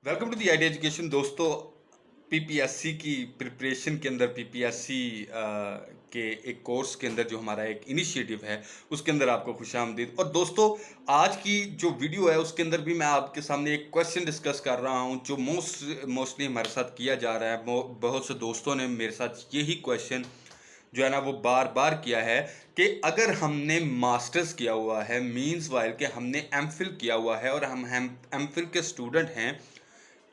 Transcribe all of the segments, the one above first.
Welcome to the Idea Education. दोस्तों, PPSC की preparation के अंदर पीपीएससी के एक कोर्स के अंदर जो हमारा एक इनिशिएटिव है उसके अंदर आपको खुशामदीद। और दोस्तों, आज की जो वीडियो है उसके अंदर भी मैं आपके सामने एक क्वेश्चन डिस्कस कर रहा हूं जो मोस्टली हमारे साथ किया जा रहा है। बहुत से दोस्तों ने मेरे साथ यही क्वेश्चन जो है ना वो बार बार किया है कि अगर हमने मास्टर्स किया हुआ है, मीन्स वाइल के हमने एमफिल किया हुआ है और हम एमफिल के स्टूडेंट हैं,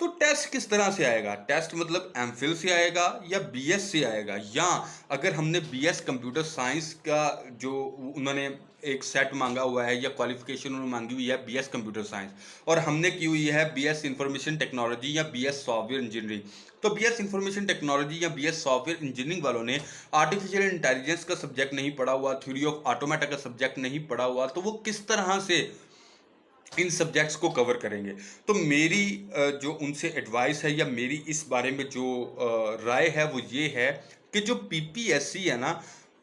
तो टेस्ट किस तरह से आएगा। टेस्ट मतलब एमफिल से आएगा या बीएस से आएगा, या अगर हमने बीएस कंप्यूटर साइंस का जो उन्होंने एक सेट मांगा हुआ है या क्वालिफिकेशन उन्होंने मांगी हुई है बीएस कंप्यूटर साइंस, और हमने की हुई है बीएस इंफॉर्मेशन टेक्नोलॉजी या बीएस सॉफ्टवेयर इंजीनियरिंग, तो बीएस इंफॉर्मेशन टेक्नोलॉजी या बीएस सॉफ्टवेयर इंजीनियरिंग वालों ने आर्टिफिशियल इंटेलिजेंस का सब्जेक्ट नहीं पढ़ा हुआ, थ्योरी ऑफ ऑटोमेटा का सब्जेक्ट नहीं पढ़ा हुआ, तो वो किस तरह से इन सब्जेक्ट्स को कवर करेंगे। तो मेरी जो उनसे एडवाइस है या मेरी इस बारे में जो राय है वो ये है कि जो पीपीएससी है ना,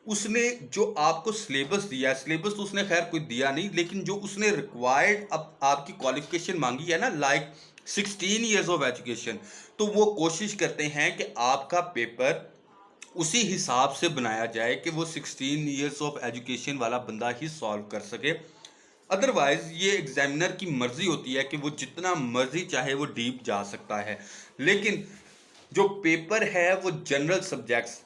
उसने जो आपको सिलेबस दिया है, सिलेबस तो उसने खैर कोई दिया नहीं, लेकिन जो उसने रिक्वायर्ड आपकी क्वालिफिकेशन मांगी है ना, लाइक 16 ईयर्स ऑफ एजुकेशन, तो वो कोशिश करते हैं कि आपका पेपर उसी हिसाब से बनाया जाए कि वो 16 ईयर्स ऑफ एजुकेशन वाला बंदा ही सॉल्व कर सके। अदरवाइज ये एग्जामिनर की मर्जी होती है कि वो जितना मर्जी चाहे वो डीप जा सकता है। लेकिन जो पेपर है वो जनरल सब्जेक्ट्स,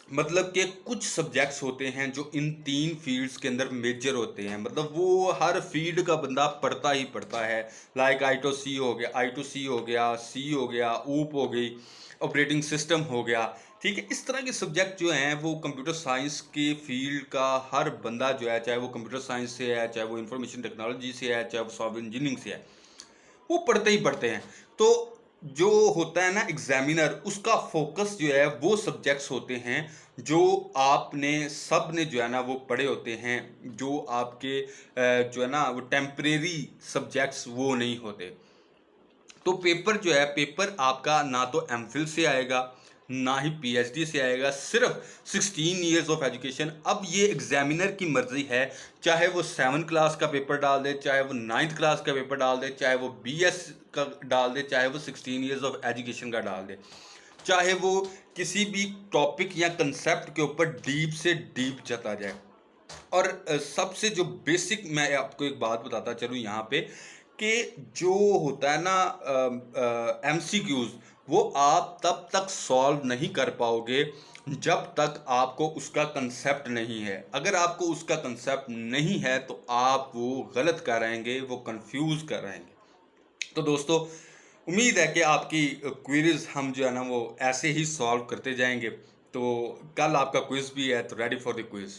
मतलब कि कुछ सब्जेक्ट्स होते हैं जो इन तीन फील्ड्स के अंदर मेजर होते हैं, मतलब वो हर फील्ड का बंदा पढ़ता ही पढ़ता है। लाइक आई टू सी हो गया, आई टू सी हो गया, सी हो गया, ऊप हो गई, ऑपरेटिंग सिस्टम हो गया। ठीक है, इस तरह के सब्जेक्ट जो हैं वो कंप्यूटर साइंस के फील्ड का हर बंदा जो है, चाहे वो कंप्यूटर साइंस से है, चाहे वो इंफॉर्मेशन टेक्नोलॉजी से है, चाहे वो सॉफ्टवेयर इंजीनियरिंग से है, वो पढ़ते ही पढ़ते हैं। तो जो होता है ना एग्जामिनर, उसका फोकस जो है वो सब्जेक्ट्स होते हैं जो आपने सब ने जो है ना वो पढ़े होते हैं, जो आपके जो है ना वो टेम्परेरी सब्जेक्ट्स वो नहीं होते। तो पेपर जो है, पेपर आपका ना तो एमफिल से आएगा ना ही पीएचडी से आएगा, सिर्फ 16 ईयर्स ऑफ एजुकेशन। अब ये एग्जामिनर की मर्जी है, चाहे वो 7 क्लास का पेपर डाल दे, चाहे वो 9th क्लास का पेपर डाल दे, चाहे वो बीएस का डाल दे, चाहे वो 16 ईयर्स ऑफ एजुकेशन का डाल दे, चाहे वो किसी भी टॉपिक या कंसेप्ट के ऊपर डीप से डीप चला जाए। और सबसे जो बेसिक मैं आपको एक बात बताता चलूँ यहाँ पे, कि जो होता है ना एमसीक्यूज, वो आप तब तक सॉल्व नहीं कर पाओगे जब तक आपको उसका कंसेप्ट नहीं है। अगर आपको उसका कंसेप्ट नहीं है तो आप वो गलत कर रहेंगे, वो कंफ्यूज कर रहेंगे। तो दोस्तों, उम्मीद है कि आपकी क्वेरीज हम जो है ना वो ऐसे ही सॉल्व करते जाएंगे। तो कल आपका क्विज भी है, तो रेडी फॉर द क्विज।